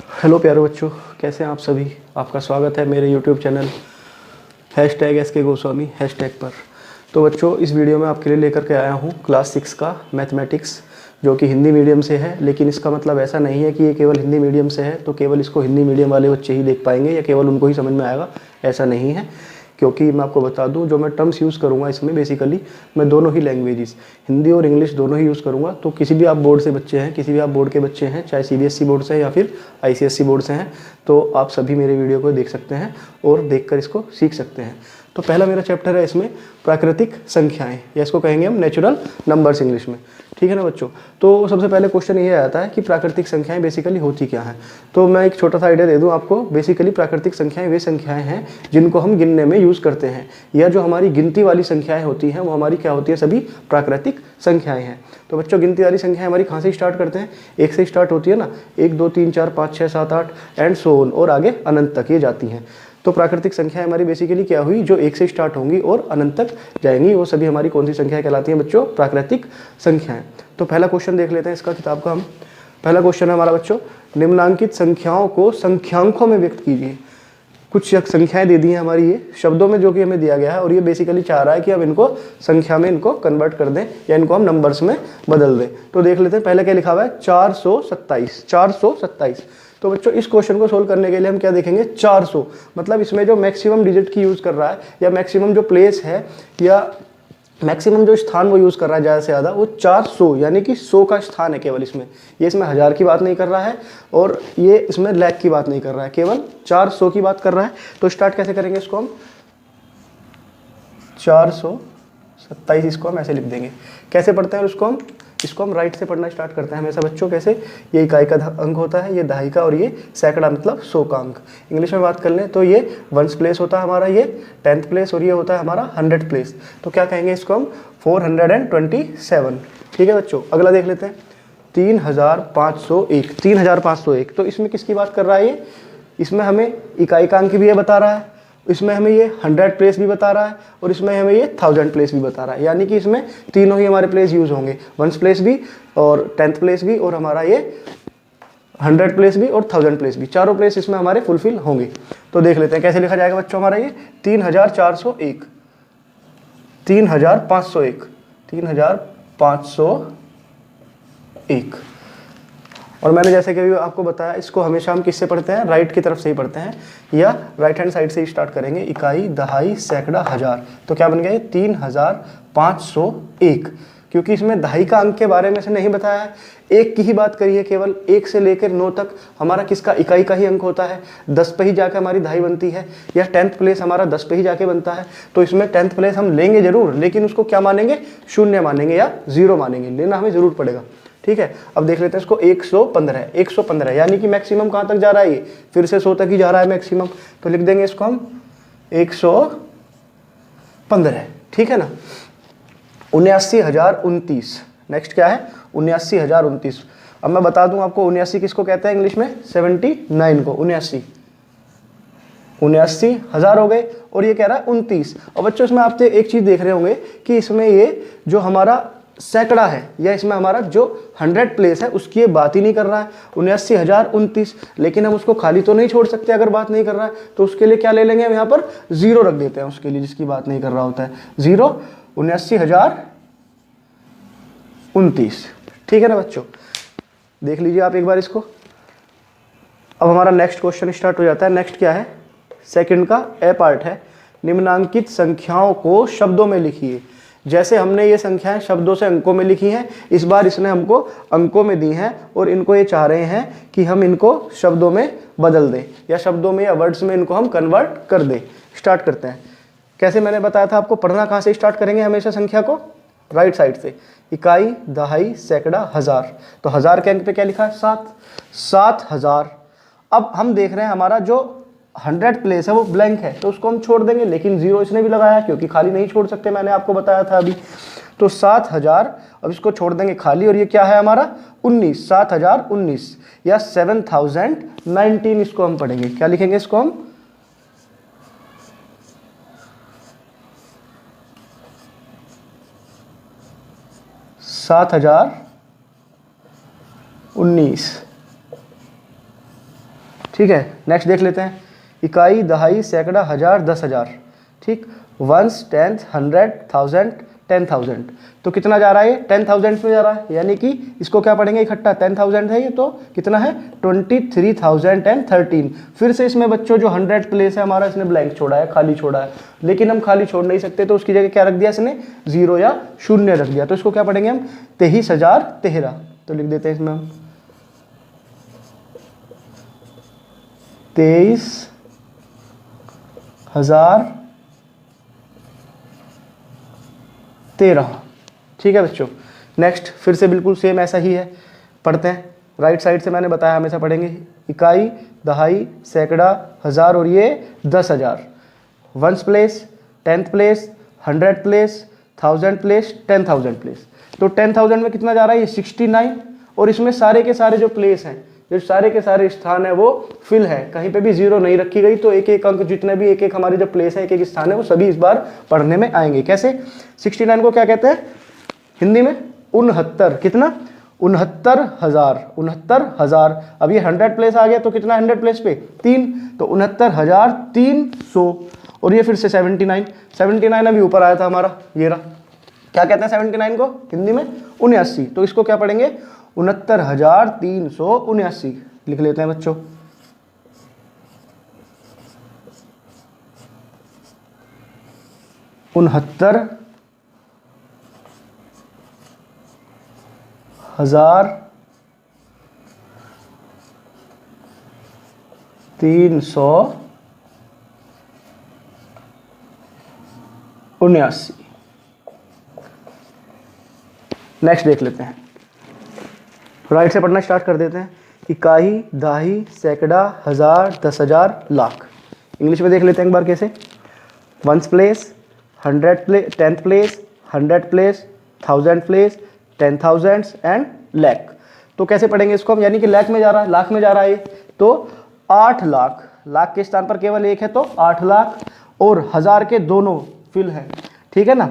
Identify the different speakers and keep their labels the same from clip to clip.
Speaker 1: Hello प्यारे बच्चों, कैसे हैं आप सभी। आपका स्वागत है मेरे यूट्यूब चैनल #SK गोस्वामी पर। तो बच्चों, इस वीडियो में आपके लिए लेकर के आया हूँ क्लास 6 का मैथमेटिक्स, जो कि हिंदी मीडियम से है। लेकिन इसका मतलब ऐसा नहीं है कि ये केवल हिंदी मीडियम से है तो केवल इसको हिंदी मीडियम वाले बच्चे ही देख पाएंगे या केवल उनको ही समझ में आएगा, ऐसा नहीं है। क्योंकि मैं आपको बता दूं, जो मैं टर्म्स यूज़ करूंगा इसमें बेसिकली मैं दोनों ही लैंग्वेजेस, हिंदी और इंग्लिश दोनों ही यूज़ करूंगा। तो किसी भी आप बोर्ड से बच्चे हैं, किसी भी आप बोर्ड के बच्चे हैं, चाहे CBSE बोर्ड से या फिर ICSE बोर्ड से हैं, तो आप सभी मेरे वीडियो को देख सकते हैं और देखकर इसको सीख सकते हैं। तो पहला मेरा चैप्टर है इसमें प्राकृतिक संख्याएं, या इसको कहेंगे हम नेचुरल नंबर्स इंग्लिश में। ठीक है ना बच्चों। तो सबसे पहले क्वेश्चन ये आता है कि प्राकृतिक संख्याएं बेसिकली होती क्या हैं। तो मैं एक छोटा सा आइडिया दे दूं आपको। बेसिकली प्राकृतिक संख्याएं वे संख्याएं हैं जिनको हम गिनने में यूज़ करते हैं, या जो हमारी गिनती वाली संख्याएं होती हैं वो हमारी क्या होती है, सभी प्राकृतिक संख्याएं हैं। तो बच्चों, गिनती वाली संख्याएं हमारी कहाँ से स्टार्ट करते हैं, 1 से स्टार्ट होती है ना, 1 2 3 4 5 6 7 8 एंड सो ऑन, और आगे अनंत तक ये जाती हैं। तो प्राकृतिक संख्याएं हमारी बेसिकली क्या हुई, जो 1 से स्टार्ट होंगी और अनंत तक जाएंगी, वो सभी हमारी कौन सी संख्याएं कहलाती हैं बच्चों, प्राकृतिक संख्याएं। तो पहला क्वेश्चन देख लेते हैं इसका किताब का हम। पहला क्वेश्चन है हमारा बच्चों, निम्नांकित संख्याओं को संख्यांकों में व्यक्त कीजिए। कुछ संख्याएं दे दी हैं हमारी ये शब्दों में, जो कि हमें दिया गया है, और ये बेसिकली चाह रहा है कि हम इनको संख्या में इनको कन्वर्ट कर दें या इनको हम नंबर्स में बदल दें। तो देख लेते हैं पहले क्या लिखा हुआ है, 427। 427। तो बच्चों, इस क्वेश्चन को सोल्व करने के लिए हम क्या देखेंगे, 400 मतलब इसमें जो मैक्सिमम डिजिट की यूज़ कर रहा है, या मैक्सिमम जो प्लेस है, या मैक्सिमम जो स्थान वो यूज़ कर रहा है ज़्यादा से ज़्यादा, वो 400 यानी कि 100 का स्थान है केवल इसमें। ये इसमें 1000 की बात नहीं कर रहा है और ये इसमें लाख की बात नहीं कर रहा है, केवल 400 की बात कर रहा है। तो स्टार्ट कैसे करेंगे इसको हम, 427 इसको हम ऐसे लिख देंगे। कैसे पढ़ते हैं इसको हम राइट से पढ़ना स्टार्ट करते हैं हमेशा बच्चों। कैसे, ये इकाई का अंक होता है, ये दहाई का, और ये सैकड़ा मतलब 100 का अंक। इंग्लिश में बात कर लें तो ये 1st प्लेस होता है हमारा, ये 10th प्लेस, और ये होता है हमारा 100th प्लेस। तो क्या कहेंगे इसको हम, 427। ठीक है बच्चों। अगला देख लेते हैं, 3501। 3501 तो इसमें किसकी बात कर रहा है ये, इसमें हमें इकाई का अंक भी ये बता रहा है, इसमें हमें ये 100 प्लेस भी बता रहा है, और इसमें हमें ये 1000 प्लेस भी बता रहा है। यानी कि इसमें तीनों ही हमारे प्लेस यूज होंगे, 1st प्लेस भी और 10th प्लेस भी, और हमारा ये 100 प्लेस भी और 1000 प्लेस भी, चारों प्लेस इसमें हमारे फुलफिल होंगे। तो देख लेते हैं कैसे लिखा जाएगा बच्चों हमारा ये, 3401, 3501, 3501। और मैंने जैसे कि आपको बताया, इसको हमेशा हम किससे पढ़ते हैं, राइट की तरफ से ही पढ़ते हैं, या राइट हैंड साइड से ही स्टार्ट करेंगे। इकाई, दहाई, सैकड़ा, हजार। तो क्या बन गया ये, 3501, क्योंकि इसमें दहाई का अंक के बारे में से नहीं बताया है, एक की ही बात करी है केवल। 1 से लेकर 9 तक हमारा किसका, इकाई का ही अंक होता है। 10 पे ही जाकर हमारी दहाई बनती है, या 10th प्लेस हमारा 10 पे ही जाके बनता है। तो इसमें 10th प्लेस हम लेंगे जरूर, लेकिन उसको क्या मानेंगे, शून्य मानेंगे या 0 मानेंगे, लेना हमें जरूर पड़ेगा। ठीक है। अब देख लेते हैं इसको, 115। 115 यानी कि मैक्सिमम कहाँ तक जा रहा है ये, फिर से 100 तक ही जा रहा है मैक्सिमम। तो लिख देंगे इसको हम 115। ठीक है ना। 79029। नेक्स्ट क्या है, 79029। अब मैं बता दूं आपको 79 किसको कहते हैं इंग्लिश में, 79 को। 79,000 हो गए, और ये कह रहा है 29। और बच्चों, इसमें आप एक चीज देख रहे होंगे कि इसमें ये जो हमारा सैकड़ा है, या इसमें हमारा जो 100 प्लेस है, उसकी ये बात ही नहीं कर रहा है, 79,029। लेकिन हम उसको खाली तो नहीं छोड़ सकते अगर बात नहीं कर रहा है, तो उसके लिए क्या ले लेंगे हम, यहाँ पर 0 रख देते हैं उसके लिए, जिसकी बात नहीं कर रहा होता है। 0, 79,029। ठीक है ना बच्चों। देख लीजिए आप एक बार इसको। अब हमारा नेक्स्ट क्वेश्चन स्टार्ट हो जाता है। नेक्स्ट क्या है, सेकंड का ए पार्ट है, निम्नांकित संख्याओं को शब्दों में लिखिए। जैसे हमने ये संख्याएं शब्दों से अंकों में लिखी हैं, इस बार इसने हमको अंकों में दी हैं, और इनको ये चाह रहे हैं कि हम इनको शब्दों में बदल दें, या शब्दों में या वर्ड्स में इनको हम कन्वर्ट कर दें। स्टार्ट करते हैं। कैसे, मैंने बताया था आपको, पढ़ना कहाँ से स्टार्ट करेंगे हमेशा संख्या को, राइट साइड से। इकाई, दहाई, सैकड़ा, हजार। तो 1000 के अंक पे क्या लिखा है, 7। 7000। अब हम देख रहे हैं हमारा जो 100 प्लेस है वो ब्लैंक है, तो उसको हम छोड़ देंगे, लेकिन 0 इसने भी लगाया क्योंकि खाली नहीं छोड़ सकते, मैंने आपको बताया था अभी। तो 7000, अब इसको छोड़ देंगे खाली, और ये क्या है हमारा 19, 7019 या 7019 इसको हम पढ़ेंगे। क्या लिखेंगे इसको हम, 7019। ठीक है, नेक्स्ट देख लेते हैं। इकाई, दहाई, सैकड़ा, हजार, 10,000। ठीक, वंस, टेंथ, 100, 1000, 10,000। तो कितना जा रहा है ये? 10,000 में जा रहा है, यानी कि इसको क्या पढ़ेंगे इकट्ठा? 10,000 है ये, तो कितना है? 23,013। फिर से इसमें बच्चों जो 100 प्लेस है हमारा, इसने ब्लैंक छोड़ा है, खाली छोड़ा है, लेकिन हम खाली छोड़ नहीं सकते, तो उसकी जगह क्या रख दिया इसने? 0 या 0 रख दिया। तो इसको क्या पढ़ेंगे हम? 23,013। तो लिख देते हैं इसमें हम 23,013। ठीक है बच्चों, नेक्स्ट फिर से बिल्कुल सेम ऐसा ही है, पढ़ते हैं। राइट साइड से मैंने बताया हमेशा पढ़ेंगे। इकाई, दहाई, सैकड़ा, हजार और ये 10,000। Ones place, 10th place, 100 place, 1000 place, 10,000 place. तो 10,000 में कितना जा रहा है? ये 69। और इसमें सारे के सारे जो प्लेस हैं, जो सारे के सारे स्थान है वो फिल है, कहीं पे भी 0 नहीं रखी गई। तो एक एक अंक, जितने भी एक एक हमारे जो प्लेस है, एक एक स्थान है, वो सभी इस बार पढ़ने में आएंगे। कैसे? 69 को क्या कहते हैं हिंदी में? 69। कितना? 69,000। 69,000। अब ये 100 प्लेस आ गया, तो कितना 100 प्लेस पे? 3, तो 69,300। और ये फिर से 79। 79 अभी ऊपर आया था हमारा, ये रहा। क्या कहते हैं 79 को हिंदी में? 79। तो इसको क्या पढ़ेंगे? 69,379 लिख लेते हैं बच्चों। उनहत्तर 1,379। नेक्स्ट देख लेते हैं, राइट से पढ़ना स्टार्ट कर देते हैं। इकाई, दाही, सैकड़ा, हजार, 10,000, लाख। इंग्लिश में देख लेते हैं एक बार कैसे। Ones place, 100 place, 10th place, 100 place, 1000 place, 10,000 and lakh. तो कैसे पढ़ेंगे इसको हम? यानी कि लैख में जा रहा है, लाख में जा रहा है, तो 8 लाख। लाख के स्थान पर केवल एक है, तो 8 लाख। और हजार के दोनों फिल है, ठीक है ना,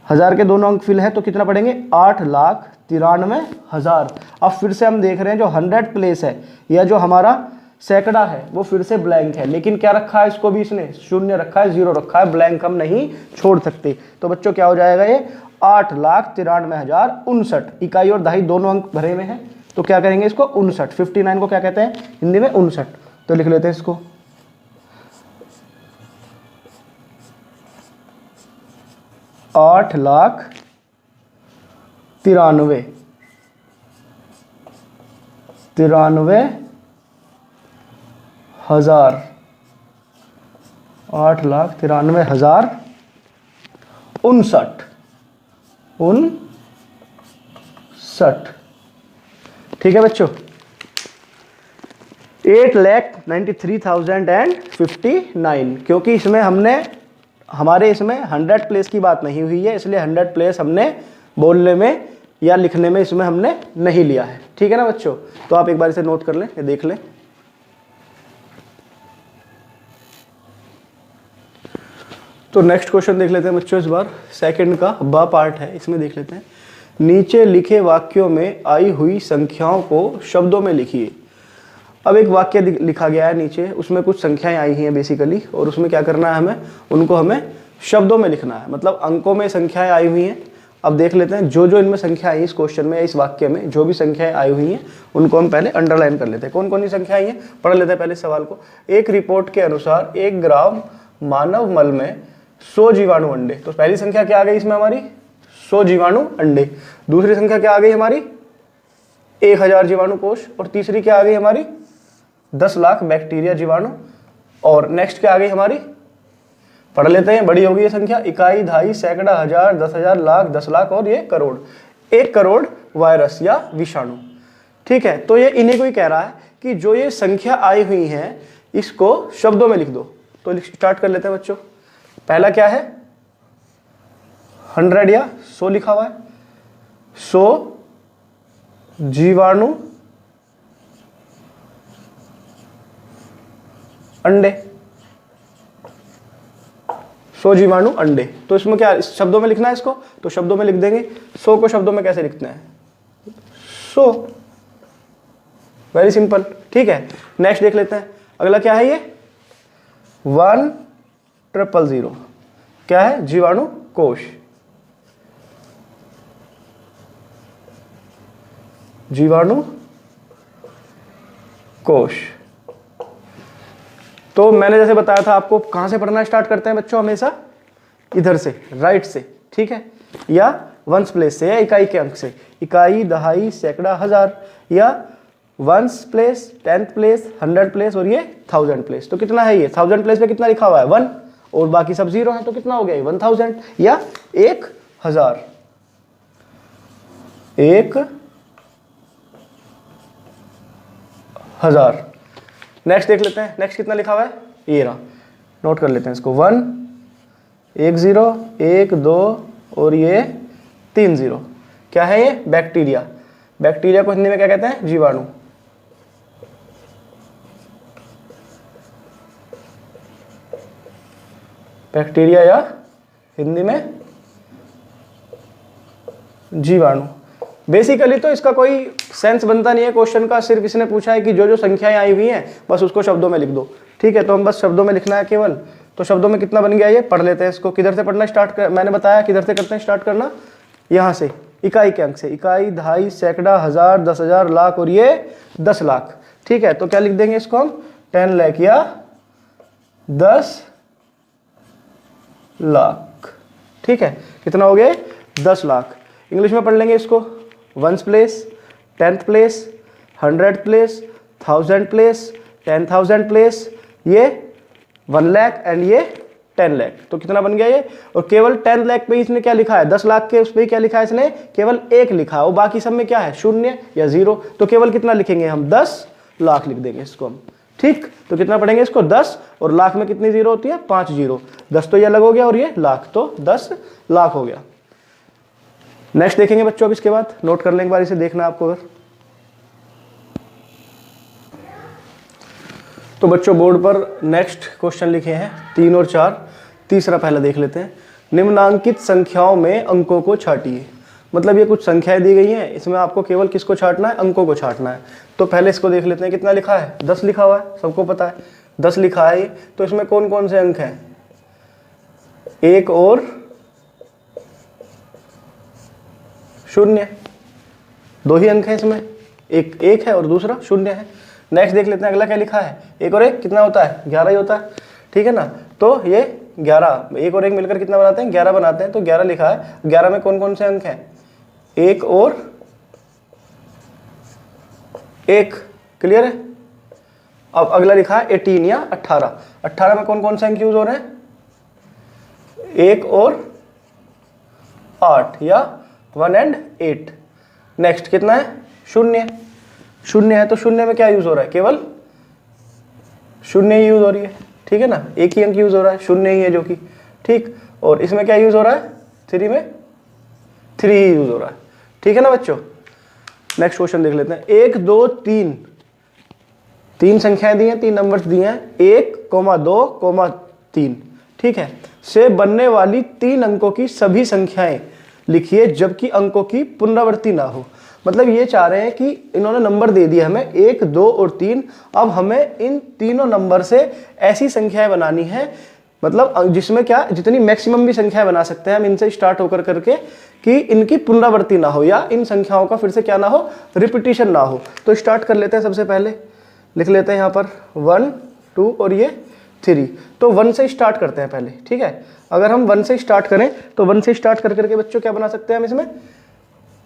Speaker 1: हजार के दोनों अंक फिल है, तो कितना पढ़ेंगे? 8,93,000। अब फिर से हम देख रहे हैं जो 100 प्लेस है या जो हमारा सैकड़ा है वो फिर से ब्लैंक है, लेकिन क्या रखा है इसको भी? इसने 0 रखा है, 0 रखा है, ब्लैंक हम नहीं छोड़ सकते। तो बच्चों क्या हो जाएगा ये? 8,93,059। इकाई और दहाई दोनों अंक भरे में है, तो क्या करेंगे इसको? 59। 59 को क्या कहते हैं हिंदी में? 59। तो लिख लेते हैं इसको 8,93,000। 8,93,059। ठीक है बच्चों, 8,93,059, क्योंकि इसमें हमने हमारे इसमें 100 प्लेस की बात नहीं हुई है, इसलिए 100 प्लेस हमने बोलने में या लिखने में इसमें हमने नहीं लिया है। ठीक है ना बच्चों? तो आप एक बार इसे नोट कर लें, ये देख लें। तो नेक्स्ट क्वेश्चन देख लेते हैं बच्चों। इस बार सेकंड का ब पार्ट है, इसमें देख लेते हैं। नीचे लिखे वाक्यों में आई हुई संख्याओं को शब्दों में लिखिए। अब एक वाक्य लिखा गया है नीचे, उसमें कुछ संख्याएं आई हैं बेसिकली, और उसमें क्या करना है हमें? उनको हमें शब्दों में लिखना है, मतलब अंकों में संख्याएं आई हुई हैं। अब देख लेते हैं जो जो इनमें संख्या आई इस क्वेश्चन में, इस वाक्य में जो भी संख्याएं आई हुई हैं उनको हम पहले अंडरलाइन कर लेते हैं। कौन कौन सी संख्या आई है पढ़ लेते हैं पहले सवाल को। एक रिपोर्ट के अनुसार 1 ग्राम मानव मल में 100 जीवाणु अंडे। तो पहली संख्या क्या आ गई इसमें हमारी? 100 जीवाणु अंडे। दूसरी संख्या क्या आ गई हमारी? 1000 जीवाणु कोष। और तीसरी क्या आ गई हमारी? 10 लाख बैक्टीरिया जीवाणु। और नेक्स्ट क्या आ गई हमारी? पढ़ लेते हैं, बड़ी होगी ये संख्या। इकाई, दहाई, सैकड़ा, हजार, 10,000, लाख, 10 लाख और ये करोड़। 1 करोड़ वायरस या विषाणु। ठीक है, तो ये इन्हीं को ही कह रहा है कि जो ये संख्या आई हुई है इसको शब्दों में लिख दो। तो स्टार्ट कर लेते हैं बच्चों। पहला क्या है? 100 या 100 लिखा हुआ है। 100 जीवाणु अंडे। 100 जीवाणु अंडे। तो इसमें क्या शब्दों में लिखना है इसको? तो शब्दों में लिख देंगे। 100 को शब्दों में कैसे लिखते हैं? 100 वेरी सिंपल, ठीक है। नेक्स्ट देख लेते हैं, अगला क्या है ये 1000, क्या है जीवाणु कोश। जीवाणु कोश। तो मैंने जैसे बताया था आपको, कहां से पढ़ना स्टार्ट करते हैं बच्चों, हमेशा इधर से, राइट से, ठीक है, या वंस प्लेस से या इकाई के अंक से, इकाई, दहाई, सैकड़ा, हजार, या ones place, 10th place, 100 place और ये 1000 प्लेस। तो कितना है ये 1000 प्लेस पे कितना लिखा हुआ है 1 और बाकी सब 0 है, तो कितना हो गया ये 1000 या 1000। 1000। नेक्स्ट देख लेते हैं, नेक्स्ट कितना लिखा हुआ है, ये रहा, नोट कर लेते हैं इसको, 1 1 0 1 2 और ये 3 0। क्या है ये बैक्टीरिया। बैक्टीरिया को हिंदी में क्या कहते हैं, जीवाणु। बैक्टीरिया या हिंदी में जीवाणु। बेसिकली तो इसका कोई सेंस बनता नहीं है क्वेश्चन का, सिर्फ इसने पूछा है कि जो जो संख्याएं आई हुई हैं बस उसको शब्दों में लिख दो, ठीक है। तो हम बस शब्दों में लिखना है केवल, तो शब्दों में कितना बन गया ये, पढ़ लेते हैं इसको। किधर से पढ़ना स्टार्ट कर, मैंने बताया किधर से करते हैं स्टार्ट करना, यहाँ से, इकाई के अंक से, इकाई, दहाई, सैकड़ा, हजार, 10,000, लाख और ये 10 लाख, ठीक है। तो क्या लिख देंगे इसको हम 10 लाख या 10 लाख, ठीक है। कितना हो गया 10 लाख। इंग्लिश में पढ़ लेंगे इसको, ones place, 10th place, 100th place, 1000 place, 10,000 place, ये 1 लाख एंड ये 10 लाख। तो कितना बन गया ये, और केवल 10 लाख पे इसने क्या लिखा है, 10 लाख के उस पे क्या लिखा है इसने, केवल 1 लिखा है, और बाकी सब में क्या है 0 या 0। तो केवल कितना लिखेंगे हम 10 लाख लिख देंगे इसको हम, ठीक। तो कितना पढ़ेंगे इसको 10, और लाख में कितनी जीरो होती है 5 0, 10 तो ये अलग हो गया और ये लाख, तो 10 लाख हो गया। नेक्स्ट देखेंगे बच्चों, अब इसके बाद नोट कर लें एक बार, इसे देखना आपको अगर। तो बच्चों बोर्ड पर नेक्स्ट क्वेश्चन लिखे हैं 3 और 4। तीसरा पहला देख लेते हैं, निम्नांकित संख्याओं में अंकों को छाटिए। मतलब ये कुछ संख्याएं दी गई हैं, इसमें आपको केवल किसको छाटना है, अंकों को छाटना है। तो पहले इसको देख लेते हैं, कितना लिखा है 10 लिखा हुआ है, सबको पता है 10 लिखा है। तो इसमें कौन कौन से अंक हैं, 1 और 0, 2 ही अंक है इसमें, एक 1 है और दूसरा 0 है। नेक्स्ट देख लेते हैं, अगला क्या लिखा है, 1 और 1 कितना होता है 11 ही होता है, ठीक है ना। तो ये 11, 1 और 1 मिलकर कितना बनाते हैं 11 बनाते हैं। तो 11 लिखा है, 11 में कौन कौन से अंक हैं, 1 और 1, क्लियर है। अब अगला लिखा है 18 या 18, 18 में कौन कौन से अंक यूज हो रहे हैं, 1 और 8 या 1 and 8। नेक्स्ट कितना है 0, 0 है, तो 0 में क्या यूज हो रहा है, केवल 0 ही यूज हो रही है, ठीक है ना, एक ही अंक यूज हो रहा है, 0 ही है जो कि, ठीक। और इसमें क्या यूज हो रहा है, 3 में 3 ही यूज हो रहा है, ठीक है ना बच्चों। नेक्स्ट क्वेश्चन देख लेते हैं, 1 2 3, 3 संख्याएं दी हैं, 3 नंबर्स दिए हैं, 1, 2, 3, ठीक है, से बनने वाली 3 अंकों की सभी संख्याएं लिखिए जबकि अंकों की पुनरावृत्ति ना हो। मतलब ये चाह रहे हैं कि इन्होंने नंबर दे दिया हमें 1 2 और 3, अब हमें इन तीनों नंबर से ऐसी संख्याएं बनानी है, मतलब जिसमें क्या जितनी मैक्सिमम भी संख्याएं बना सकते हैं हम इनसे स्टार्ट होकर करके, कि इनकी पुनरावृत्ति ना हो या इन संख्याओं का फिर से क्या ना हो, रिपीटिशन ना हो। तो स्टार्ट कर लेते हैं, सबसे पहले लिख लेते हैं यहाँ पर 1 2 और ये 3। तो 1 से स्टार्ट करते हैं पहले, ठीक है। अगर हम 1 से स्टार्ट करें तो 1 से स्टार्ट कर करके बच्चों क्या बना सकते हैं हम इसमें,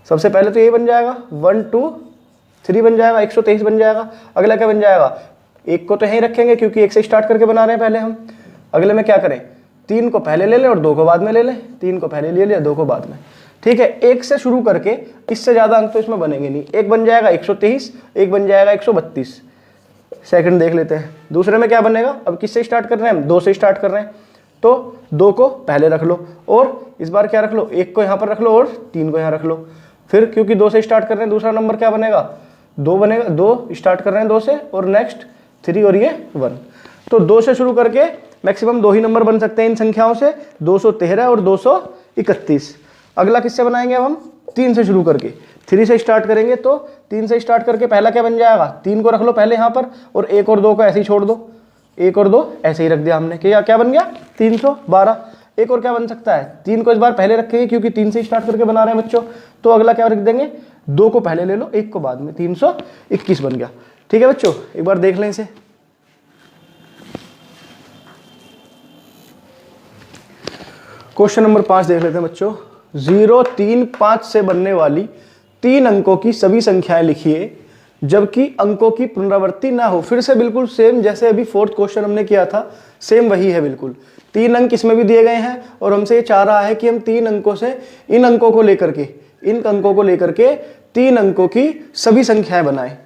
Speaker 1: सबसे पहले तो ये बन जाएगा 1 2 3 बन जाएगा, 123 बन जाएगा। अगला क्या बन जाएगा, 1 को तो यहीं रखेंगे क्योंकि 1 से स्टार्ट करके बना रहे हैं पहले हम। अगले में क्या करें, 3 को पहले ले लें और 2 को बाद में ले लें, 3 को पहले ले लिया 2 को बाद में, ठीक है। 1 से शुरू करके इससे ज़्यादा अंक तो इसमें बनेंगे नहीं, 1 बन जाएगा 123, 1 बन जाएगा 132। सेकंड देख लेते हैं, दूसरे में क्या बनेगा, अब किससे स्टार्ट कर रहे हैं हम, 2 से स्टार्ट कर रहे हैं, तो 2 को पहले रख लो और इस बार क्या रख लो, 1 को यहाँ पर रख लो और 3 को यहाँ रख लो। फिर क्योंकि 2 से स्टार्ट कर रहे हैं, दूसरा नंबर क्या बनेगा, 2 बनेगा, 2 स्टार्ट कर रहे हैं 2 से, और नेक्स्ट 3 और ये 1। तो 2 से शुरू करके मैक्सिमम 2 ही नंबर बन सकते हैं इन संख्याओं से, 213 और 231। अगला किससे बनाएंगे अब हम, 3 से शुरू करके, 3 से स्टार्ट करेंगे तो 3 से स्टार्ट करके पहला क्या बन जाएगा, 3 को रख लो पहले यहाँ पर, और 1 और 2 को ऐसे ही छोड़ दो, 1 और 2 ऐसे ही रख दिया हमने, क्या बन गया 312। एक और क्या बन सकता है, 3 को इस बार पहले रखेंगे क्योंकि 3 से स्टार्ट करके बना रहे हैं बच्चों, तो अगला क्या रख देंगे, 2 को पहले ले लो, 1 को बाद में, 321 बन गया। ठीक है बच्चों, एक बार देख लें इसे। क्वेश्चन नंबर 5 देख लेते हैं बच्चों। 0, 3, 5 से बनने वाली 3 अंकों की सभी संख्याएं लिखिए जबकि अंकों की पुनरावृत्ति ना हो। फिर से बिल्कुल सेम जैसे अभी 4th क्वेश्चन हमने किया था, सेम वही है बिल्कुल। 3 अंक इसमें भी दिए गए हैं और हमसे ये चाह रहा है कि हम 3 अंकों से इन अंकों को लेकर के 3 अंकों की सभी संख्याएं बनाएं,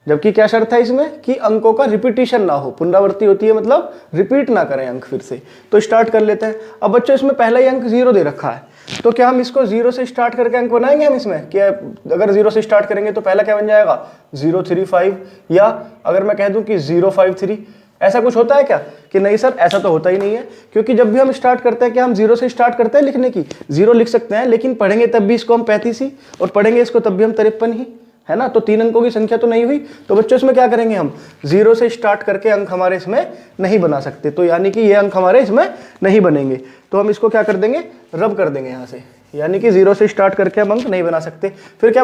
Speaker 1: जबकि क्या शर्त है इसमें कि अंकों का रिपीटिशन ना हो। पुनरावृत्ति होती है मतलब रिपीट ना करें अंक फिर से। तो स्टार्ट कर लेते हैं। अब बच्चों इसमें पहला ही अंक 0 दे रखा है, तो क्या हम इसको 0 से स्टार्ट करके अंक बनाएंगे हम इसमें, कि अगर 0 से स्टार्ट करेंगे तो पहला क्या बन जाएगा 035, या अगर मैं कह दूं कि 053, ऐसा कुछ होता है क्या कि नहीं सर, ऐसा तो होता ही नहीं है। क्योंकि जब भी हम स्टार्ट करते हैं, क्या हम 0 से स्टार्ट करते हैं लिखने की, 0 लिख सकते हैं, लेकिन पढ़ेंगे तब भी इसको हम 35 ही, और पढ़ेंगे इसको तब भी हम 53 ही, है ना। तो 3 अंकों की संख्या तो नहीं हुई। तो बच्चों इसमें क्या करेंगे, हम 0 से स्टार्ट करके अंक हमारे इसमें नहीं बना सकते, तो यानी कि ये अंक हमारे इसमें नहीं बनेंगे। तो हम इसको क्या कर देंगे, रब कर देंगे यहाँ से, यानी कि 0 से स्टार्ट करके हम अंक नहीं बना सकते। फिर क्या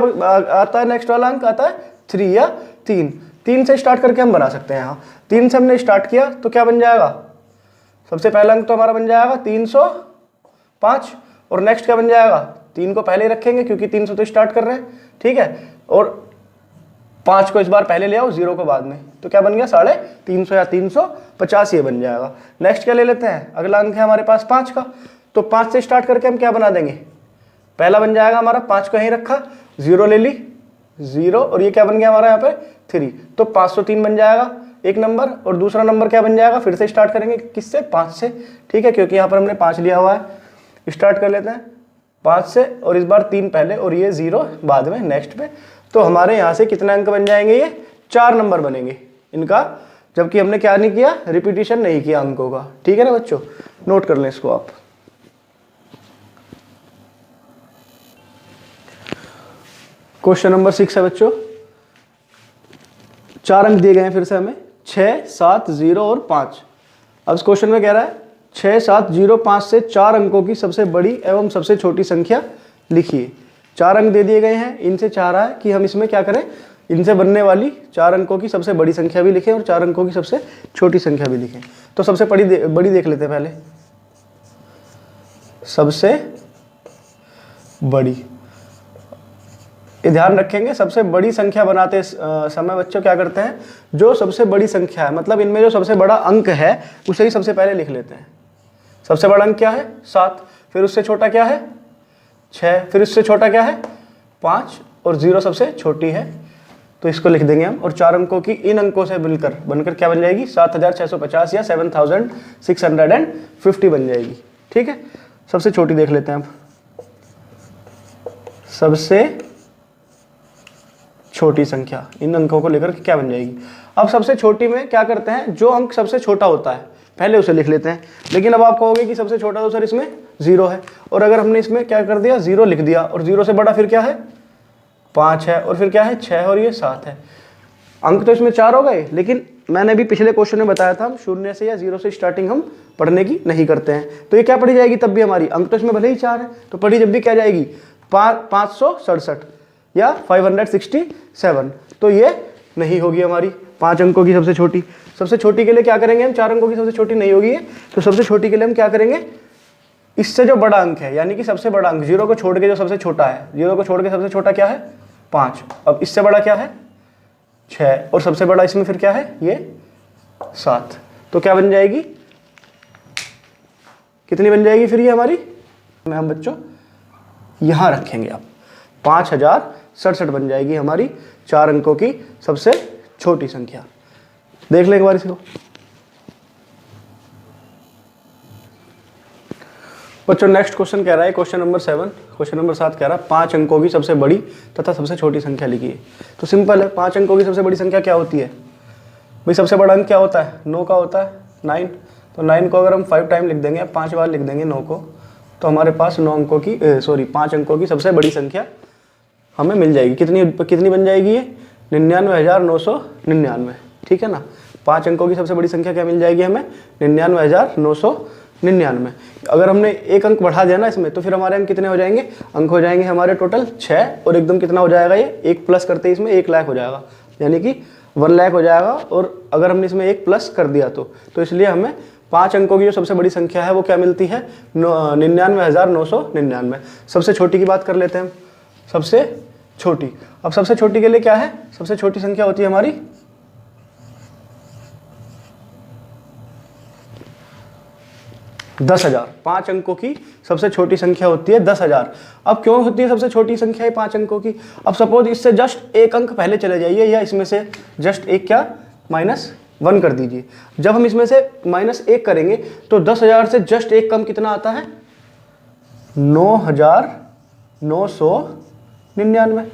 Speaker 1: आता है, नेक्स्ट वाला अंक आता है 3 या 3 से स्टार्ट करके हम बना सकते हैं। यहाँ 3 से हमने स्टार्ट किया तो क्या बन जाएगा, सबसे पहला अंक तो हमारा बन जाएगा 305, और नेक्स्ट क्या बन जाएगा, 3 को पहले रखेंगे क्योंकि 300 तो स्टार्ट कर रहे हैं, ठीक है, और 5 को इस बार पहले ले आओ, 0 को बाद में, तो क्या बन गया 350 या 350 ये बन जाएगा। नेक्स्ट क्या ले लेते हैं, अगला अंक है हमारे पास 5 का, तो 5 से स्टार्ट करके हम क्या बना देंगे, पहला बन जाएगा हमारा, 5 को यहीं रखा, 0 ले ली, 0, और ये क्या बन गया हमारा यहाँ पे 3, तो 503 बन जाएगा एक नंबर, और दूसरा नंबर क्या बन जाएगा, फिर से स्टार्ट करेंगे किससे, 5 से, ठीक है, क्योंकि यहाँ पर हमने 5 लिया हुआ है। स्टार्ट कर लेते हैं 5 से, और इस बार 3 पहले और ये 0 बाद में नेक्स्ट पे, तो हमारे यहाँ से कितने अंक बन जाएंगे, ये 4 नंबर बनेंगे इनका, जबकि हमने क्या नहीं किया, रिपीटिशन नहीं किया अंकों का। ठीक है ना बच्चों, नोट कर लें इसको आप। क्वेश्चन नंबर 6 है बच्चों, 4 अंक दिए गए हैं फिर से हमें, 6, 7, 0 और 5। अब इस क्वेश्चन में कह रहा है 6, 7, 0, 5 से 4 अंकों की सबसे बड़ी एवं सबसे छोटी संख्या लिखिए। 4 अंक दे दिए गए हैं, इनसे चाह रहा है कि हम इसमें क्या करें, इनसे बनने वाली 4 अंकों की सबसे बड़ी संख्या भी लिखें और 4 अंकों की सबसे छोटी संख्या भी लिखें। तो सबसे बड़ी देख लेते हैं पहले, सबसे बड़ी। ये ध्यान रखेंगे, सबसे बड़ी संख्या बनाते समय बच्चों क्या करते हैं, जो सबसे बड़ी संख्या है, मतलब इनमें जो सबसे बड़ा अंक है उसे ही सबसे पहले लिख लेते हैं। सबसे बड़ा अंक क्या है 7, फिर उससे छोटा क्या है 6, फिर उससे छोटा क्या है 5, और 0 सबसे छोटी है, तो इसको लिख देंगे हम। और 4 अंकों की इन अंकों से बनकर क्या बन जाएगी 7650 या 7650 बन जाएगी। ठीक है, सबसे छोटी देख लेते हैं अब, सबसे छोटी संख्या इन अंकों को लेकर क्या बन जाएगी। अब सबसे छोटी में क्या करते हैं, जो अंक सबसे छोटा होता है पहले उसे लिख लेते हैं, लेकिन अब आप कहोगे कि सबसे छोटा तो सर इसमें 0 है, और अगर हमने इसमें क्या कर दिया 0 लिख दिया, और 0 से बड़ा फिर क्या है 5 है, और फिर क्या है 6 और ये 7 है। अंक तो इसमें 4 हो गए, लेकिन मैंने भी पिछले क्वेश्चन में बताया था हम 0 से या 0 से स्टार्टिंग हम पढ़ने की नहीं करते हैं, तो ये क्या पढ़ी जाएगी तब भी हमारी, अंक तो इसमें भले ही 4 है, तो पढ़ी जब भी क्या जाएगी 567 या 567, तो ये नहीं होगी हमारी 5 अंकों की सबसे छोटी। सबसे छोटी के लिए क्या करेंगे हम, 4 अंकों की सबसे छोटी नहीं होगी, तो सबसे छोटी के लिए हम क्या करेंगे, इससे जो बड़ा अंक है, यानी कि सबसे बड़ा अंक 0 को छोड़ के जो सबसे छोटा है, 0 को छोड़ के सबसे छोटा क्या है 5, अब इससे बड़ा क्या है 6, और सबसे बड़ा इसमें फिर क्या है ये 7, तो क्या बन जाएगी, कितनी बन जाएगी फिर ये हमारी, हम बच्चों यहां रखेंगे आप 5067 बन जाएगी हमारी 4 अंकों की सबसे छोटी संख्या। देख लें एक बार इसको बच्चों। नेक्स्ट क्वेश्चन कह रहा है, क्वेश्चन नंबर 7, क्वेश्चन नंबर 7 कह रहा है 5 अंकों की सबसे बड़ी तथा सबसे छोटी संख्या लिखिए। तो सिंपल है, 5 अंकों की सबसे बड़ी संख्या क्या होती है भाई, सबसे बड़ा अंक क्या होता है 9 का होता है 9, तो 9 को अगर हम 5 टाइम लिख देंगे, 5 बार लिख देंगे 9 को, तो हमारे पास 5 अंकों की सबसे बड़ी संख्या हमें मिल जाएगी। कितनी कितनी बन जाएगी ये? 99,999, ठीक है ना। 5 अंकों की सबसे बड़ी संख्या क्या मिल जाएगी हमें? 99,999। अगर हमने एक अंक बढ़ा दिया ना इसमें, तो फिर हमारे अंक कितने हो जाएंगे? अंक हो जाएंगे हमारे टोटल 6, और एकदम कितना हो जाएगा ये? 1 प्लस करते ही इसमें 1 लाख हो जाएगा, यानी कि 1 लाख हो जाएगा। और अगर हमने इसमें 1 प्लस कर दिया तो इसलिए हमें 5 अंकों की जो सबसे बड़ी संख्या है वो क्या मिलती है? 99,999। सबसे छोटी की बात कर लेते हैं हम। सबसे छोटी, अब सबसे छोटी के लिए क्या है? सबसे छोटी संख्या होती है हमारी 10,000। 5 अंकों की सबसे छोटी संख्या होती है 10,000। अब क्यों होती है सबसे छोटी संख्या है 5 अंकों की? अब सपोज इससे जस्ट एक अंक पहले चले जाइए, या इसमें से जस्ट एक क्या -1 कर दीजिए। जब हम इसमें से -1 करेंगे तो 10,000 से जस्ट एक कम कितना आता है? 9,999।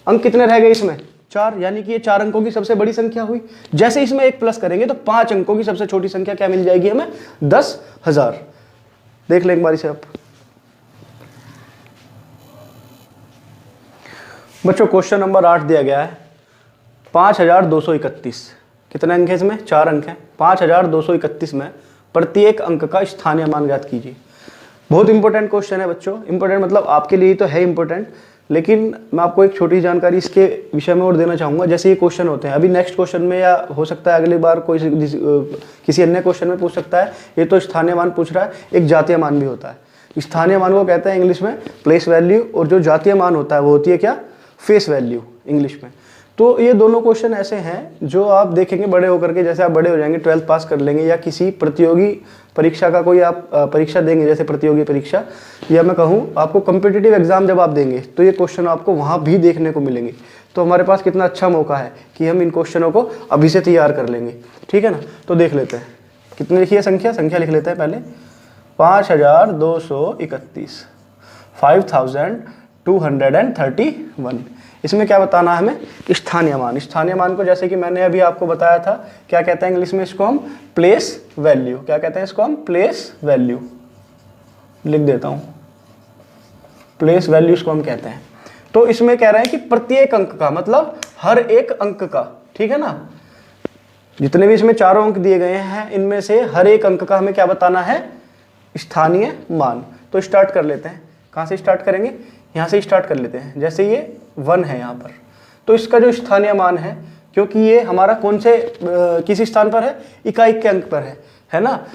Speaker 1: अंक कितने रह गए इसमें? 4, यानी कि ये 4 अंकों की सबसे बड़ी संख्या हुई। जैसे इसमें 1 प्लस करेंगे तो 5 अंकों की सबसे छोटी संख्या क्या मिल जाएगी हमें? 10,000। देख लें एक बार इसे आप बच्चों। क्वेश्चन नंबर 8 दिया गया है 5,231। कितने अंक है इसमें? 4 अंक हैं। 5,231 में प्रत्येक अंक का स्थानीय मान ज्ञात कीजिए। बहुत इंपॉर्टेंट क्वेश्चन है बच्चों। इंपॉर्टेंट मतलब आपके लिए तो है इंपॉर्टेंट, लेकिन मैं आपको एक छोटी जानकारी इसके विषय में और देना चाहूँगा। जैसे ये क्वेश्चन होते हैं, अभी नेक्स्ट क्वेश्चन में या हो सकता है अगली बार कोई किसी अन्य क्वेश्चन में पूछ सकता है। ये तो स्थानीय मान पूछ रहा है, एक जातीय मान भी होता है। स्थानीय मान को कहते हैं इंग्लिश में प्लेस वैल्यू, और जो जातीय मान होता है वो होती है क्या? फेस वैल्यू इंग्लिश में। तो ये दोनों क्वेश्चन ऐसे हैं जो आप देखेंगे बड़े होकर के, जैसे आप बड़े हो जाएंगे, 12th पास कर लेंगे, या किसी प्रतियोगी परीक्षा का कोई आप परीक्षा देंगे, जैसे प्रतियोगी परीक्षा, या मैं कहूँ आपको कॉम्पिटिटिव एग्जाम जब आप देंगे तो ये क्वेश्चन आपको वहाँ भी देखने को मिलेंगे। तो हमारे पास कितना अच्छा मौका है कि हम इन क्वेश्चनों को अभी से तैयार कर लेंगे, ठीक है ना। तो देख लेते हैं कितने लिखी है संख्या लिख लेते हैं पहले। 5,231, 5,231। इसमें क्या बताना है हमें? स्थानीय मान। स्थानीय मान को जैसे कि मैंने अभी आपको बताया था, क्या कहते हैं इंग्लिश में इसको हम? Place value. क्या कहते हैं इसको हम? Place value. लिख देता हूं, प्लेस वैल्यू इसको हम कहते हैं। तो इसमें कह रहे हैं कि प्रत्येक अंक का, मतलब हर एक अंक का, ठीक है ना। जितने भी इसमें चारों अंक दिए गए हैं, इनमें से हर एक अंक का हमें क्या बताना है? स्थानीय मान। तो स्टार्ट कर लेते हैं। कहाँ से स्टार्ट करेंगे? यहाँ से स्टार्ट कर लेते हैं। जैसे ये 1 है यहाँ पर, तो इसका जो स्थानीय मान है, क्योंकि ये हमारा कौन से किस स्थान पर है? इकाई के अंक पर है ना।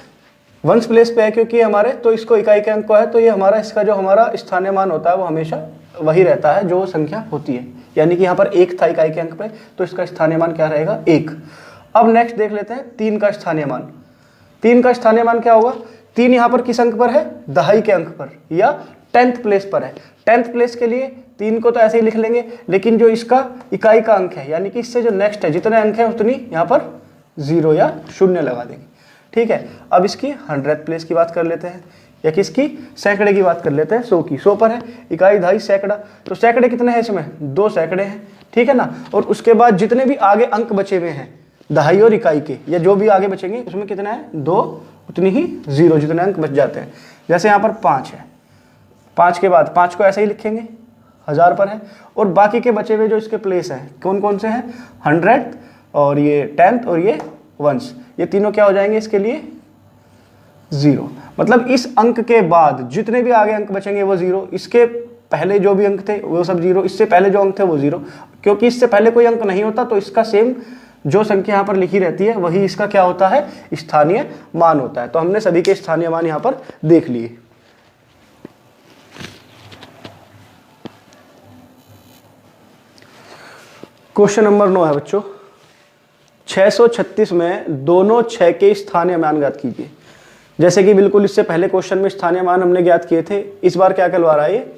Speaker 1: 1 प्लेस पे है क्योंकि हमारे, तो इसको इकाई के अंक को है, तो ये हमारा इसका जो हमारा स्थानीय मान होता है वो हमेशा वही रहता है जो संख्या होती है। यानी कि यहाँ पर 1 था इकाई के अंक पे, तो इसका स्थानीय मान क्या रहेगा? 1। अब नेक्स्ट देख लेते हैं 3 का स्थानीय मान। 3 का स्थानीय मान क्या होगा? 3 यहाँ पर किस अंक पर है? दहाई के अंक पर, या 10th प्लेस पर है। 10th प्लेस के लिए 3 को तो ऐसे ही लिख लेंगे, लेकिन जो इसका इकाई का अंक है, यानी कि इससे जो नेक्स्ट है, जितने अंक है उतनी यहाँ पर 0 या 0 लगा देंगे, ठीक है। अब इसकी 100th प्लेस की बात कर लेते हैं, या किसकी? सैकड़े की बात कर लेते हैं। 100 की, 100 पर है, इकाई, दहाई, सैकड़ा। तो सैकड़े कितने हैं इसमें? 2 सैकड़े हैं, ठीक है ना। और उसके बाद जितने भी आगे अंक बचे हुए हैं दहाई और इकाई के, या जो भी आगे बचेंगे, उसमें कितना है? 2, उतनी ही 0 जितने अंक बच जाते हैं। जैसे यहाँ पर 5 है, 5 के बाद 5 को ऐसे ही लिखेंगे, 1000 पर है। और बाकी के बचे हुए जो इसके प्लेस हैं कौन कौन से हैं? 100th और ये 10th और ये 1s, ये तीनों क्या हो जाएंगे इसके लिए? 0। मतलब इस अंक के बाद जितने भी आगे अंक बचेंगे वो 0, इसके पहले जो भी अंक थे वो सब 0, इससे पहले जो अंक थे वो 0। क्योंकि इससे पहले कोई अंक नहीं होता, तो इसका सेम जो संख्या यहाँ पर लिखी रहती है वही इसका क्या होता है? स्थानीय मान होता है। तो हमने सभी के स्थानीय मान यहाँ पर देख लिए। क्वेश्चन नंबर 9 है बच्चों, 636 में दोनों 6 के स्थानीय मान ज्ञात कीजिए। जैसे कि बिल्कुल इससे पहले क्वेश्चन में स्थानीय मान हमने ज्ञात किए थे, इस बार क्या करवा रहा है?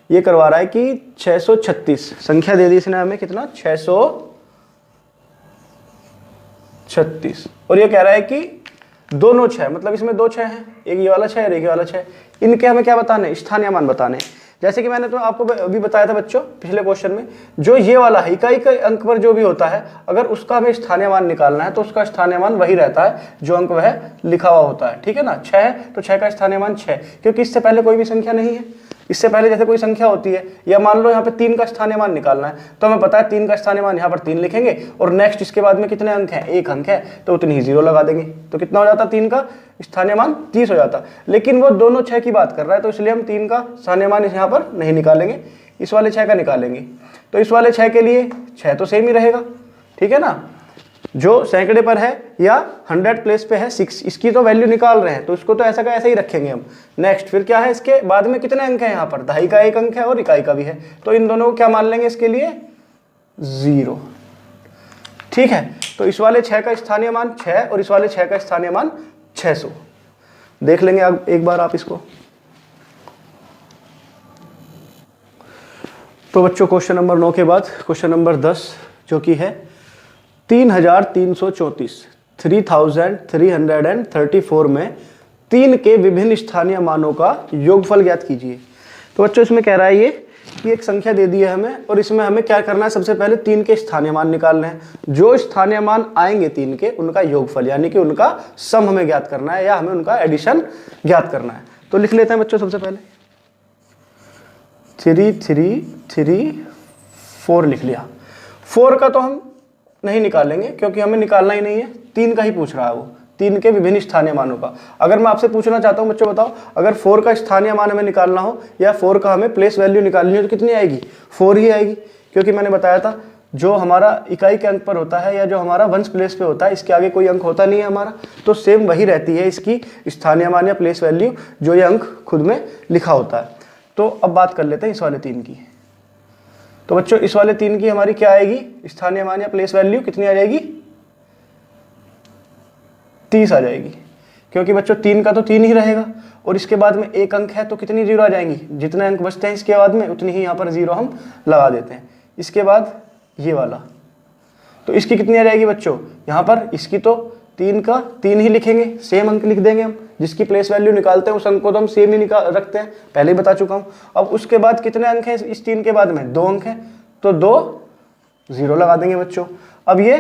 Speaker 1: ये करवा रहा है कि 636 संख्या दे दी इसने हमें, कितना? 636। और ये कह रहा है कि दोनों 6, मतलब इसमें 2 6 हैं, एक ये वाला 6 और एक ये वाला 6। इनके हमें क्या बताने? स्थानीय मान बताने। जैसे कि मैंने तो आपको अभी बताया था बच्चों पिछले क्वेश्चन में, जो ये वाला है इकाई के अंक पर जो भी होता है, अगर उसका हमें स्थानीय मान निकालना है तो उसका स्थानीय मान वही रहता है जो अंक वह लिखा हुआ होता है, ठीक है ना। 6 है तो 6 का स्थानीय मान 6, क्योंकि इससे पहले कोई भी संख्या नहीं है। इससे पहले जैसे कोई संख्या होती है, या मान लो यहाँ पे 3 का स्थानीय मान निकालना है, तो हमें पता है 3 का स्थानीय मान यहाँ पर 3 लिखेंगे और नेक्स्ट इसके बाद में कितने अंक हैं, 1 अंक है, तो उतनी ही 0 लगा देंगे। तो कितना हो जाता, 3 का स्थानीय मान 30 हो जाता। लेकिन वो दोनों 6 की बात कर रहा है, तो इसलिए हम 3 का स्थानीय मान यहाँ पर नहीं निकालेंगे, इस वाले 6 का निकालेंगे। तो इस वाले 6 के लिए 6 तो सेम ही रहेगा, ठीक है ना, जो सैकड़े पर है या 100 प्लेस पे है 6, इसकी तो वैल्यू निकाल रहे हैं, तो इसको तो ऐसा का ऐसा ही रखेंगे हम। नेक्स्ट फिर क्या है, इसके बाद में कितने अंक हैं, यहाँ पर दहाई का 1 अंक है और इकाई का भी है, तो इन दोनों को क्या मान लेंगे इसके लिए, 0। ठीक है, तो इस वाले 6 का स्थानीय मान 6 और इस वाले 6 का स्थानीय मान 600। देख लेंगे अब एक बार आप इसको। तो बच्चों क्वेश्चन नंबर 9 के बाद क्वेश्चन नंबर 10 जो कि है 3334, 3334 में 3 के विभिन्न स्थानीय मानों का योगफल ज्ञात कीजिए। तो बच्चों इसमें कह रहा है ये कि एक संख्या दे दी है हमें और इसमें हमें क्या करना है, सबसे पहले 3 के स्थानीय मान निकालने हैं। जो स्थानीय मान आएंगे 3 के, उनका योगफल यानी कि उनका सम हमें ज्ञात करना है या हमें उनका एडिशन ज्ञात करना है। तो लिख लेते हैं बच्चों सबसे पहले 3334 लिख लिया। 4 का तो हम नहीं निकालेंगे क्योंकि हमें निकालना ही नहीं है, 3 का ही पूछ रहा है वो, 3 के विभिन्न स्थानीय मानों का। अगर मैं आपसे पूछना चाहता हूं बच्चों बताओ, अगर 4 का स्थानीय मान हमें निकालना हो या 4 का हमें प्लेस वैल्यू निकालनी हो तो कितनी आएगी, 4 ही आएगी। क्योंकि मैंने बताया था जो हमारा इकाई के अंक पर होता है या जो हमारा वंश प्लेस पे होता है, इसके आगे कोई अंक होता नहीं है हमारा, तो सेम वही रहती है इसकी स्थानीय मान या प्लेस वैल्यू, जो ये अंक खुद में लिखा होता है। तो अब बात कर लेते हैं इस वाले 3 की। तो बच्चों इस वाले 3 की हमारी क्या आएगी, स्थानीय मान या प्लेस वैल्यू कितनी आ जाएगी, 30 आ जाएगी। क्योंकि बच्चों 3 का तो 3 ही रहेगा और इसके बाद में 1 अंक है, तो कितनी 0 आ जाएंगी, जितने अंक बचते हैं इसके बाद में उतनी ही यहाँ पर 0 हम लगा देते हैं। इसके बाद ये वाला, तो इसकी कितनी आ जाएगी बच्चों, यहाँ पर इसकी तो 3 का 3 ही लिखेंगे, सेम अंक लिख देंगे हम, जिसकी प्लेस वैल्यू निकालते हैं उस अंक को तो हम सेम ही रखते हैं, पहले ही बता चुका हूँ। अब उसके बाद कितने अंक हैं इस 3 के बाद में, 2 अंक हैं, तो 2 0 लगा देंगे बच्चों। अब ये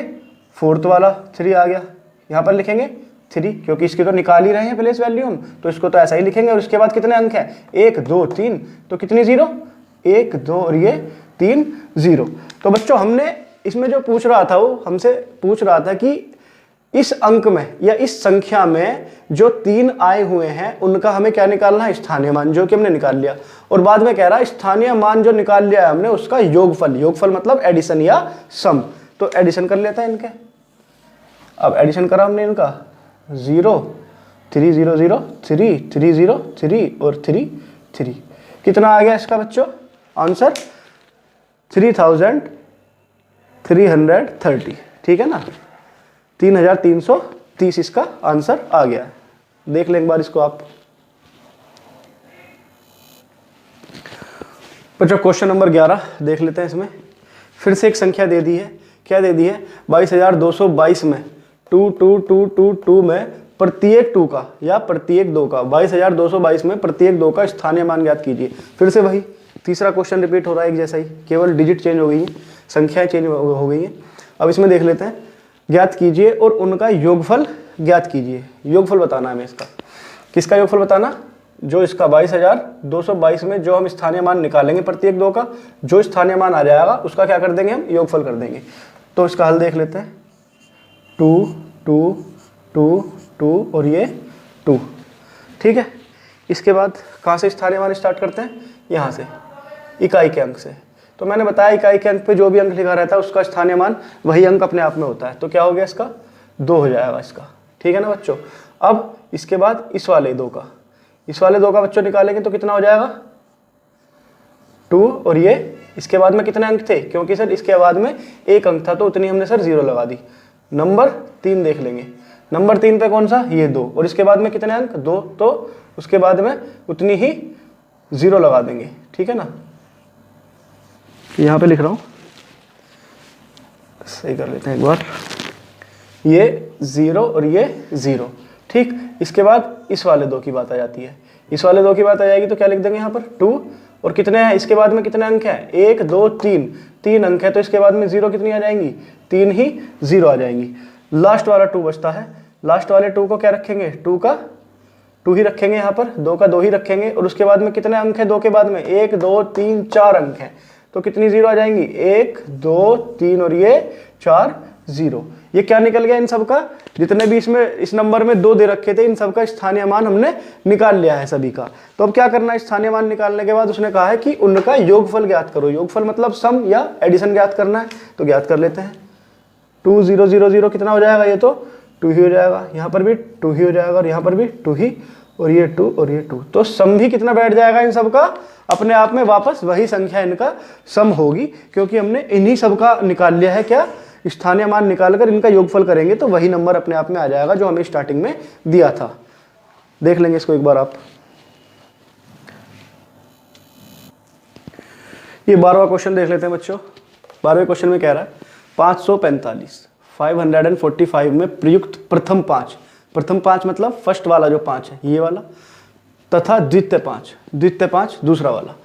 Speaker 1: 4th वाला 3 आ गया, यहाँ पर लिखेंगे 3 क्योंकि इसकी तो निकाल ही रहे हैं प्लेस वैल्यू हम, तो इसको तो ऐसा ही लिखेंगे। और उसके बाद कितने अंक हैं, 1 2 3, तो कितनी 0, 1 2 और ये 3 0। तो बच्चों हमने इसमें जो पूछ रहा था वो हमसे पूछ रहा था कि इस अंक में या इस संख्या में जो 3 आए हुए हैं उनका हमें क्या निकालना है, स्थानीय मान, जो कि हमने निकाल लिया। और बाद में कह रहा है स्थानीय मान जो निकाल लिया है हमने उसका योगफल, योगफल मतलब एडिशन या सम। तो एडिशन कर लेता है इनके। अब एडिशन करा हमने इनका 0 3 0 0 3 3 0 3 और 3 3, कितना आ गया इसका बच्चों आंसर, 3330। ठीक है ना, 3330 इसका आंसर आ गया है। देख लें एक बार इसको आप। बच्चों क्वेश्चन नंबर 11 देख लेते हैं। इसमें फिर से एक संख्या दे दी है, क्या दे दी है, 22,222 में 2 2 2 2 2 में प्रत्येक 2 का या प्रत्येक 2 का, 22,222 में प्रत्येक 2 का स्थानीय मान ज्ञात कीजिए। फिर से वही तीसरा क्वेश्चन रिपीट हो रहा है एक जैसा ही, केवल डिजिट चेंज हो गई है, संख्याएं चेंज हो गई हैं। अब इसमें देख लेते हैं, ज्ञात कीजिए और उनका योगफल ज्ञात कीजिए। योगफल बताना है हमें इसका, किसका योगफल बताना, जो इसका 22,222 में जो हम स्थानीय मान निकालेंगे प्रत्येक 2 का, जो स्थानीय मान आ जाएगा उसका क्या कर देंगे हम, योगफल कर देंगे। तो इसका हल देख लेते हैं, 2 2 2 2 और ये 2। ठीक है, इसके बाद कहाँ से स्थानीय मान स्टार्ट करते हैं, यहाँ से इकाई के अंक से। तो मैंने बताया इकाई के अंक पे जो भी अंक लिखा रहता है उसका स्थानीय मान वही अंक अपने आप में होता है। तो क्या हो गया इसका, 2 हो जाएगा इसका। ठीक है ना बच्चों। अब इसके बाद इस वाले 2 का, इस वाले 2 का बच्चों निकालेंगे तो कितना हो जाएगा, 2 और ये, इसके बाद में कितने अंक थे, क्योंकि सर इसके बाद में 1 अंक था तो उतनी हमने सर 0 लगा दी। नंबर 3 देख लेंगे, नंबर 3 पे कौन सा, ये 2, और इसके बाद में कितने अंक, 2, तो उसके बाद में उतनी ही 0 लगा देंगे। ठीक है ना, यहाँ पे लिख रहा हूँ, सही कर लेते हैं एक बार, ये 0 और ये 0। ठीक, इसके बाद इस वाले 2 की बात आ जाती है, इस वाले 2 की बात आ जाएगी तो क्या लिख देंगे यहाँ पर 2, और कितने हैं इसके बाद में, कितने अंक हैं, 1 2 3, 3 अंक है तो इसके बाद में 0 कितनी आ जाएंगी, 3 ही 0 आ जाएंगी। लास्ट वाला 2 बचता है, लास्ट वाले 2 को क्या रखेंगे, 2 का 2 ही रखेंगे, यहाँ पर 2 का 2 ही रखेंगे, और उसके बाद में कितने अंक हैं 2 के बाद में, 1 2 3 4 अंक हैं, तो कितनी जीरो आ जाएंगी, 1 2 3 और ये 4 जीरो। ये क्या निकल गया इन सब का, जितने भी इसमें इस नंबर में 2 दे रखे थे इन सब का स्थानीय मान हमने निकाल लिया है सभी का। तो अब क्या करना है, स्थानीय मान निकालने के बाद उसने कहा है कि उनका योगफल ज्ञात करो। योगफल मतलब सम या एडिशन ज्ञात करना है, तो ज्ञात कर लेते हैं। 2 0 0 0 कितना हो जाएगा, ये तो 2 ही हो जाएगा, यहाँ पर भी 2 ही हो जाएगा, और यहाँ पर भी 2 ही, और ये 2 और ये 2, तो सम भी कितना बैठ जाएगा इन सब का, अपने आप में वापस वही संख्या इनका सम होगी, क्योंकि हमने इन्हीं सब का निकाल लिया है क्या, स्थानीय मान निकालकर इनका योगफल करेंगे तो वही नंबर अपने आप में आ जाएगा जो हमें स्टार्टिंग में दिया था। देख लेंगे इसको एक बार आप। ये 12वां क्वेश्चन देख लेते हैं बच्चों। 12वें क्वेश्चन में कह रहा है 545 में प्रयुक्त प्रथम 5, प्रथम 5 मतलब फर्स्ट वाला जो 5 है ये वाला, तथा द्वितीय 5 दूसरा वाला,